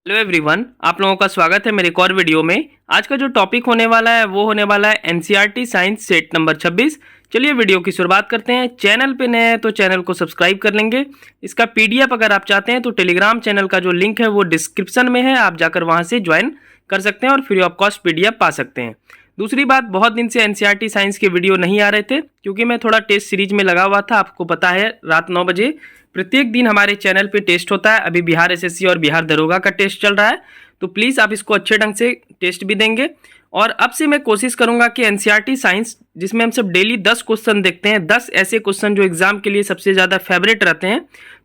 Hello everyone, आप लोगों का स्वागत है मेरे एक और वीडियो में। आज का जो टॉपिक होने वाला है वो होने वाला है एनसीईआरटी साइंस सेट नंबर 26। चलिए वीडियो की शुरुआत करते हैं। चैनल पे नए हैं तो चैनल को सब्सक्राइब कर लेंगे। इसका पीडीएफ अगर आप चाहते हैं तो टेलीग्राम चैनल का जो लिंक है वो डिस्क्रिप्शन में है, आप जाकर वहाँ से ज्वाइन कर सकते हैं और फ्री ऑफ कॉस्ट पीडीएफ पा सकते हैं। दूसरी बात, बहुत दिन से एनसीईआरटी साइंस के वीडियो नहीं आ रहे थे क्योंकि मैं थोड़ा टेस्ट सीरीज में लगा हुआ था। आपको पता है रात 9 बजे प्रत्येक दिन हमारे चैनल पे टेस्ट होता है। अभी बिहार एसएससी और बिहार दरोगा का टेस्ट चल रहा है, तो प्लीज़ आप इसको अच्छे ढंग से टेस्ट भी देंगे। और अब से मैं कोशिश करूंगा कि एनसीईआरटी साइंस जिसमें हम सब डेली 10 क्वेश्चन देखते हैं, 10 ऐसे क्वेश्चन जो एग्जाम के लिए सबसे ज़्यादा फेवरेट रहते हैं,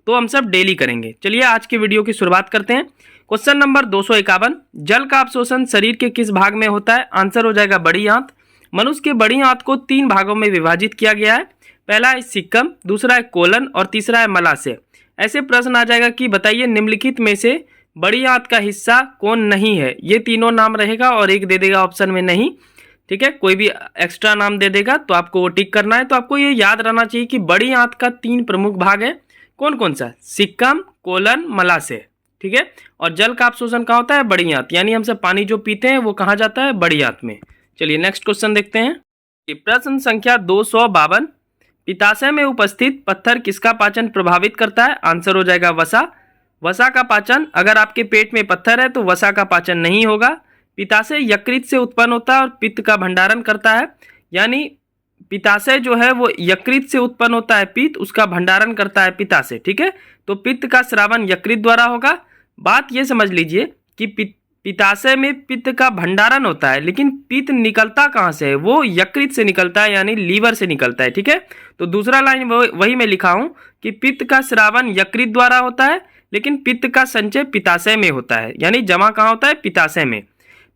तो हम सब डेली करेंगे। चलिए आज की वीडियो की शुरुआत करते हैं। क्वेश्चन नंबर 251, जल का अवशोषण शरीर के किस भाग में होता है? आंसर हो जाएगा बड़ी आंत। मनुष्य के बड़ी आंत को 3 भागों में विभाजित किया गया है। पहला है सिक्कम, दूसरा है कोलन और तीसरा है मलाशय। ऐसे प्रश्न आ जाएगा कि बताइए निम्नलिखित में से बड़ी आंत का हिस्सा कौन नहीं है। ये तीनों नाम रहेगा और एक दे देगा ऑप्शन में नहीं, ठीक है। कोई भी एक्स्ट्रा नाम दे देगा तो आपको वो टिक करना है। तो आपको ये याद रहना चाहिए कि बड़ी आंत का 3 प्रमुख भाग है। कौन कौन सा? सिक्कम, कोलन, मलाशय, ठीक है। और जल का अवशोषण कहाँ होता है? बड़ी आंत। यानी हम सब पानी जो पीते हैं वो कहाँ जाता है? बड़ी आंत में। चलिए नेक्स्ट क्वेश्चन देखते हैं। प्रश्न संख्या 252, पित्ताशय में उपस्थित पत्थर किसका पाचन प्रभावित करता है? आंसर हो जाएगा वसा। वसा का पाचन, अगर आपके पेट में पत्थर है तो वसा का पाचन नहीं होगा। पित्ताशय यकृत से उत्पन्न होता है और पित्त का भंडारण करता है। यानी पित्ताशय जो है वो यकृत से उत्पन्न होता है, पित्त उसका भंडारण करता है पित्ताशय, ठीक है। तो पित्त का स्रावन यकृत द्वारा होगा। बात ये समझ लीजिए कि पित्ताशय में पित्त का भंडारण होता है, लेकिन पित्त निकलता कहाँ से है? वो यकृत से निकलता है, यानी लीवर से निकलता है, ठीक है। तो दूसरा लाइन वही मैं लिखा हूं कि पित्त का स्रावन यकृत द्वारा होता है, लेकिन पित्त का संचय पित्ताशय में होता है। यानी जमा कहाँ होता है? पित्ताशय में।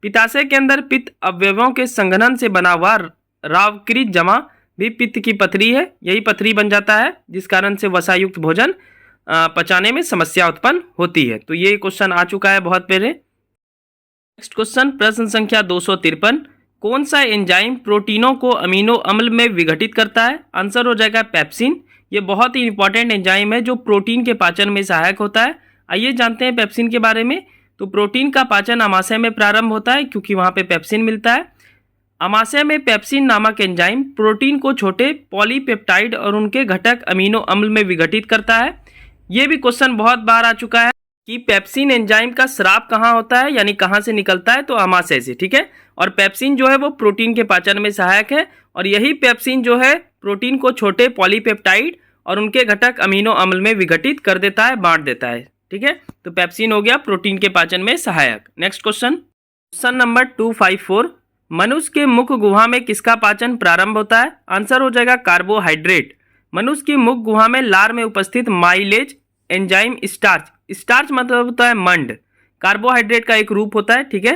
पित्ताशय के अंदर पित्त अवयवों के संघनन से बना हुआ रावकृत जमा भी पित्त की पथरी है। यही पथरी बन जाता है जिस कारण से वसायुक्त भोजन पचाने में समस्या उत्पन्न होती है। तो ये क्वेश्चन आ चुका है बहुत पहले। नेक्स्ट क्वेश्चन, प्रश्न संख्या 253, कौन सा एंजाइम प्रोटीनों को अमीनो अम्ल में विघटित करता है? आंसर हो जाएगा पेप्सिन। ये बहुत ही इंपॉर्टेंट एंजाइम है जो प्रोटीन के पाचन में सहायक होता है। आइए जानते हैं पेप्सिन के बारे में। तो प्रोटीन का पाचन आमाशय में प्रारंभ होता है क्योंकि वहाँ पे पेप्सिन मिलता है। आमाशय में पेप्सिन नामक एंजाइम प्रोटीन को छोटे पॉलीपेप्टाइड और उनके घटक अमीनो अम्ल में विघटित करता है। ये भी क्वेश्चन बहुत बार आ चुका है कि पेप्सिन एंजाइम का स्राव कहाँ होता है, यानी कहाँ से निकलता है? तो आमाशय से, ठीक है। और पेप्सिन जो है वो प्रोटीन के पाचन में सहायक है और यही पेप्सिन जो है प्रोटीन को छोटे पॉलीपेप्टाइड और उनके घटक अमीनो अम्ल में विघटित कर देता है, बांट देता है, ठीक है। तो पेप्सिन हो गया प्रोटीन के पाचन में सहायक। नेक्स्ट क्वेश्चन, क्वेश्चन नंबर 254, मनुष्य के मुख गुहा में किसका पाचन प्रारंभ होता है? आंसर हो जाएगा कार्बोहाइड्रेट। मनुष्य की मुख गुहा में लार में उपस्थित माइलेज एंजाइम स्टार्च, स्टार्च मतलब होता है मंड, कार्बोहाइड्रेट का एक रूप होता है, ठीक है।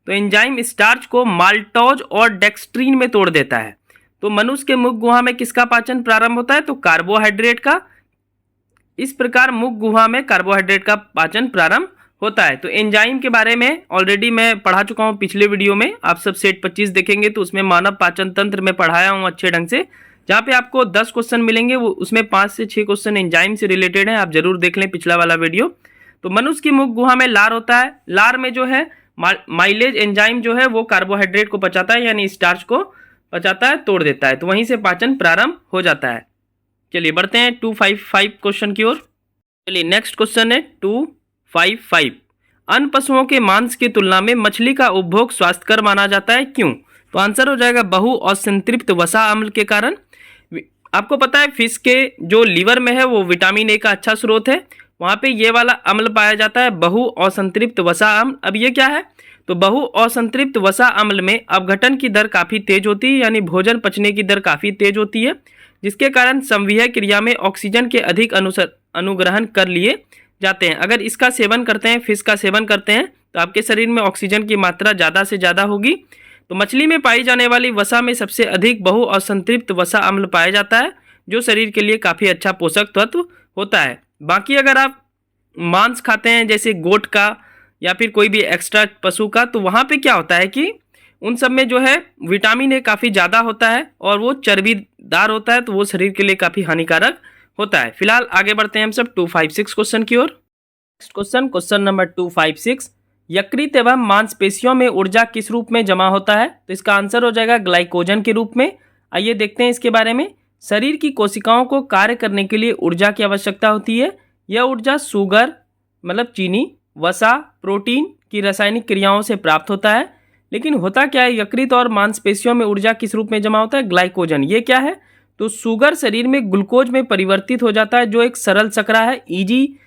तो एंजाइम स्टार्च को माल्टोज और डेक्स्ट्रीन में तोड़ देता है। तो मनुष्य के मुख गुहा में किसका पाचन प्रारंभ होता है? तो कार्बोहाइड्रेट का। इस प्रकार मुख गुहा में कार्बोहाइड्रेट का पाचन प्रारंभ होता है। तो एंजाइम के बारे में ऑलरेडी मैं पढ़ा चुका हूँ पिछले वीडियो में। आप सब सेट 25 देखेंगे तो उसमें मानव पाचन तंत्र में पढ़ाया हूँ अच्छे ढंग से, जहाँ पे आपको 10 क्वेश्चन मिलेंगे, वो उसमें 5 से 6 क्वेश्चन एंजाइम से रिलेटेड है। आप जरूर देख लें पिछला वाला वीडियो। तो मनुष्य की मुख गुहा में लार होता है। लार में जो है माइलेज एंजाइम जो है वो कार्बोहाइड्रेट को पचाता है, यानी स्टार्च को पचाता है, तोड़ देता है। तो वहीं से पाचन प्रारंभ हो जाता है। चलिए बढ़ते हैं 255 क्वेश्चन की ओर। चलिए नेक्स्ट क्वेश्चन है 255, अन्य पशुओं के मांस की तुलना में मछली का उपभोग स्वास्थ्यकर माना जाता है, क्यों? तो आंसर हो जाएगा बहु और संतृप्त वसा अम्ल के कारण। आपको पता है फिश के जो लीवर में है वो विटामिन ए का अच्छा स्रोत है, वहाँ पे ये वाला अम्ल पाया जाता है, बहु असंतृप्त वसा अम्ल। अब ये क्या है? तो बहु असंतृप्त वसा अम्ल में अपघटन की दर काफ़ी तेज होती है, यानी भोजन पचने की दर काफ़ी तेज होती है, जिसके कारण संविहय क्रिया में ऑक्सीजन के अधिक अनुग्रहण कर लिए जाते हैं। अगर इसका सेवन करते हैं, फिश का सेवन करते हैं, तो आपके शरीर में ऑक्सीजन की मात्रा ज़्यादा से ज़्यादा होगी। तो मछली में पाई जाने वाली वसा में सबसे अधिक बहु असंतृप्त वसा अम्ल पाया जाता है, जो शरीर के लिए काफ़ी अच्छा पोषक तत्व होता है। बाकी अगर आप मांस खाते हैं जैसे गोट का या फिर कोई भी एक्स्ट्रा पशु का, तो वहाँ पे क्या होता है कि उन सब में जो है विटामिन ए काफ़ी ज़्यादा होता है और वो चर्बीदार होता है, तो वो शरीर के लिए काफ़ी हानिकारक होता है। फिलहाल आगे बढ़ते हैं हम सब 256 क्वेश्चन की ओर। क्वेश्चन नंबर 256, यकृत एवं मांसपेशियों में ऊर्जा किस रूप में जमा होता है? तो इसका आंसर हो जाएगा ग्लाइकोजन के रूप में। आइए देखते हैं इसके बारे में। शरीर की कोशिकाओं को कार्य करने के लिए ऊर्जा की आवश्यकता होती है। यह ऊर्जा शुगर मतलब चीनी, वसा, प्रोटीन की रासायनिक क्रियाओं से प्राप्त होता है। लेकिन होता क्या है, यकृत और मांसपेशियों में ऊर्जा किस रूप में जमा होता है? ग्लाइकोजन। ये क्या है? तो शुगर शरीर में ग्लूकोज में परिवर्तित हो जाता है, जो एक सरल शर्करा है, ईजी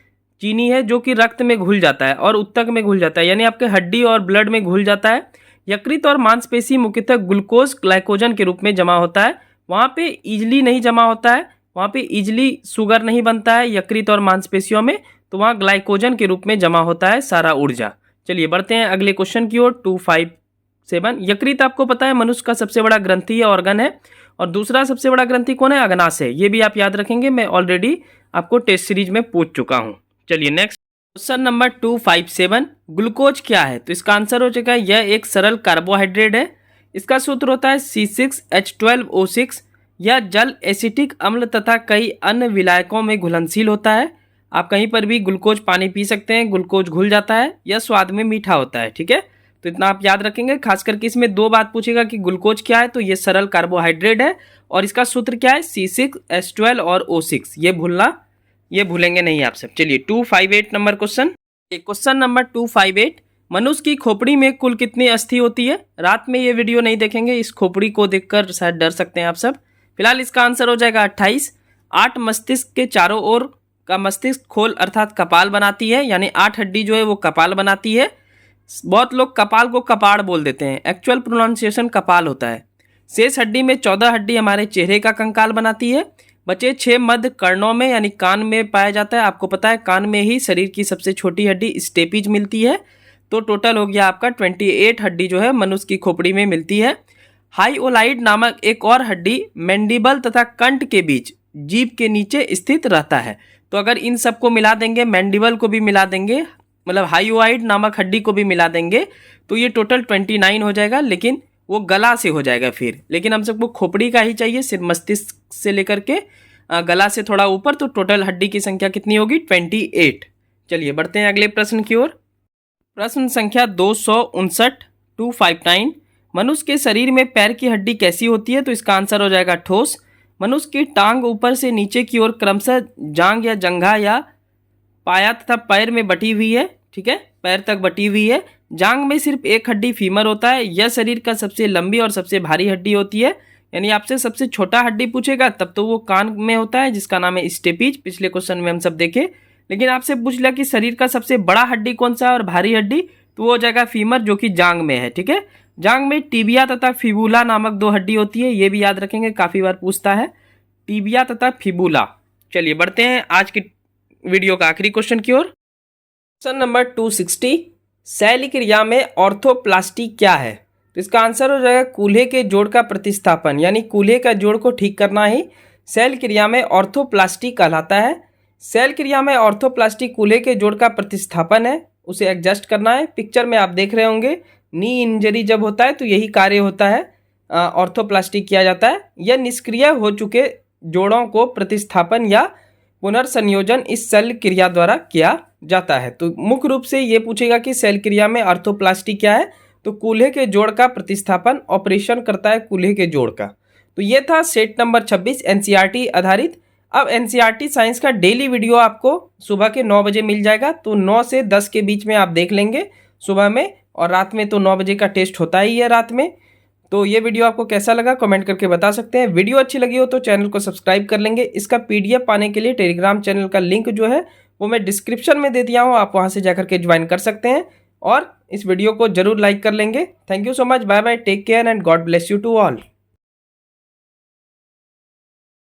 चीनी है, जो कि रक्त में घुल जाता है और उत्तक में घुल जाता है, यानी आपके हड्डी और ब्लड में घुल जाता है। यकृत और मांसपेशी मुख्यतः ग्लूकोज ग्लाइकोजन के रूप में जमा होता है। वहाँ पे इजली नहीं जमा होता है, वहाँ पे इजली शुगर नहीं बनता है यकृत और मांसपेशियों में, तो वहाँ ग्लाइकोजन के रूप में जमा होता है सारा ऊर्जा। चलिए बढ़ते हैं अगले क्वेश्चन की ओर। 257, यकृत आपको पता है मनुष्य का सबसे बड़ा ग्रंथि या ऑर्गन है, और दूसरा सबसे बड़ा ग्रंथि कौन है? अग्नाशय। ये भी आप याद रखेंगे, मैं ऑलरेडी आपको टेस्ट सीरीज में पूछ चुका हूँ। चलिए नेक्स्ट क्वेश्चन नंबर 257, ग्लूकोज क्या है? तो इसका आंसर हो जाएगा यह एक सरल कार्बोहाइड्रेट है। इसका सूत्र होता है C6H12O6। यह जल, एसिटिक अम्ल तथा कई अन्य विलायकों में घुलनशील होता है। आप कहीं पर भी ग्लूकोज पानी पी सकते हैं, ग्लूकोज घुल जाता है। यह स्वाद में मीठा होता है। ठीक है, तो इतना आप याद रखेंगे। खास करके इसमें दो बात पूछेगा कि ग्लूकोज क्या है, तो ये सरल कार्बोहाइड्रेट है और इसका सूत्र क्या है? C6H12 और O6। ये भूलेंगे नहीं आप सब। चलिए 258 नंबर क्वेश्चन नंबर 258, मनुष्य की खोपड़ी में कुल कितनी अस्थि होती है? रात में ये वीडियो नहीं देखेंगे, इस खोपड़ी को देखकर शायद डर सकते हैं आप सब। फिलहाल इसका आंसर हो जाएगा 28। 8 मस्तिष्क के चारों ओर का मस्तिष्क खोल अर्थात कपाल बनाती है, यानी 8 हड्डी जो है वो कपाल बनाती है। बहुत लोग कपाल को कपाड़ बोल देते हैं, एक्चुअल प्रोनाउंसिएशन कपाल होता है। शेष हड्डी में 14 हड्डी हमारे चेहरे का कंकाल बनाती है। बचे 6 मध्य कर्णों में यानी कान में पाया जाता है। आपको पता है कान में ही शरीर की सबसे छोटी हड्डी स्टेपिज मिलती है। तो टोटल हो गया आपका 28 हड्डी जो है मनुष्य की खोपड़ी में मिलती है। हाइओलाइड नामक एक और हड्डी मैंडिबल तथा कंठ के बीच जीभ के नीचे स्थित रहता है। तो अगर इन सबको मिला देंगे, मैंडिबल को भी मिला देंगे, मतलब हाइओलाइड नामक हड्डी को भी मिला देंगे, तो ये टोटल 29 हो जाएगा। लेकिन वो गला से हो जाएगा फिर, लेकिन हम सबको खोपड़ी का ही चाहिए, सिर्फ मस्तिष्क से लेकर के गला से थोड़ा ऊपर। तो टोटल हड्डी की संख्या कितनी होगी? 28। चलिए बढ़ते हैं अगले प्रश्न की ओर। प्रश्न संख्या 259, 259, मनुष्य के शरीर में पैर की हड्डी कैसी होती है? तो इसका आंसर हो जाएगा ठोस। मनुष्य की टांग ऊपर से नीचे की ओर क्रमशः जांग या जंघा या पाया तथा पैर में बटी हुई है। ठीक है, पैर तक बटी हुई है। जांग में सिर्फ एक हड्डी फीमर होता है। यह शरीर का सबसे लंबी और सबसे भारी हड्डी होती है। यानी आपसे सबसे छोटा हड्डी पूछेगा तब तो वो कान में होता है, जिसका नाम है स्टेपिज। पिछले क्वेश्चन में हम सब देखे। लेकिन आपसे पूछ लिया कि शरीर का सबसे बड़ा हड्डी कौन सा है और भारी हड्डी, तो वो हो जाएगा फीमर, जो कि जांग में है। ठीक है, जांग में टिबिया तथा फिबुला नामक 2 हड्डी होती है। ये भी याद रखेंगे, काफी बार पूछता है, टिबिया तथा फिबुला। चलिए बढ़ते हैं आज की वीडियो का आखिरी क्वेश्चन की ओर। क्वेश्चन नंबर 260, शैल क्रिया में ऑर्थोप्लास्टी क्या है? तो इसका आंसर हो जाएगा कूल्हे के जोड़ का प्रतिस्थापन, यानी कूल्हे का जोड़ को ठीक करना ही शैल क्रिया में ऑर्थोप्लास्टी कहलाता है। शैल क्रिया में ऑर्थोप्लास्टी कूल्हे के जोड़ का प्रतिस्थापन है, उसे एडजस्ट करना है। पिक्चर में आप देख रहे होंगे, नी इंजरी जब होता है तो यही कार्य होता है, ऑर्थोप्लास्टी किया जाता है। यह निष्क्रिय हो चुके जोड़ों को प्रतिस्थापन या पुनर्संयोजन इस शैल क्रिया द्वारा किया जाता है। तो मुख्य रूप से ये पूछेगा कि शैल क्रिया में ऑर्थोप्लास्टी क्या है, तो कूल्हे के जोड़ का प्रतिस्थापन ऑपरेशन करता है कूल्हे के जोड़ का। तो ये था सेट नंबर 26 एनसीईआरटी आधारित। अब एनसीईआरटी साइंस का डेली वीडियो आपको सुबह के 9 बजे मिल जाएगा। तो 9 से 10 के बीच में आप देख लेंगे सुबह में, और रात में तो 9 बजे का टेस्ट होता ही है रात में। तो ये वीडियो आपको कैसा लगा कमेंट करके बता सकते हैं। वीडियो अच्छी लगी हो तो चैनल को सब्सक्राइब कर लेंगे। इसका PDF पाने के लिए टेलीग्राम चैनल का लिंक जो है वो मैं डिस्क्रिप्शन में दे दिया हूँ, आप वहाँ से जाकर के ज्वाइन कर सकते हैं। और इस वीडियो को जरूर लाइक कर लेंगे। Thank you so much, bye bye, take care and God bless you to all.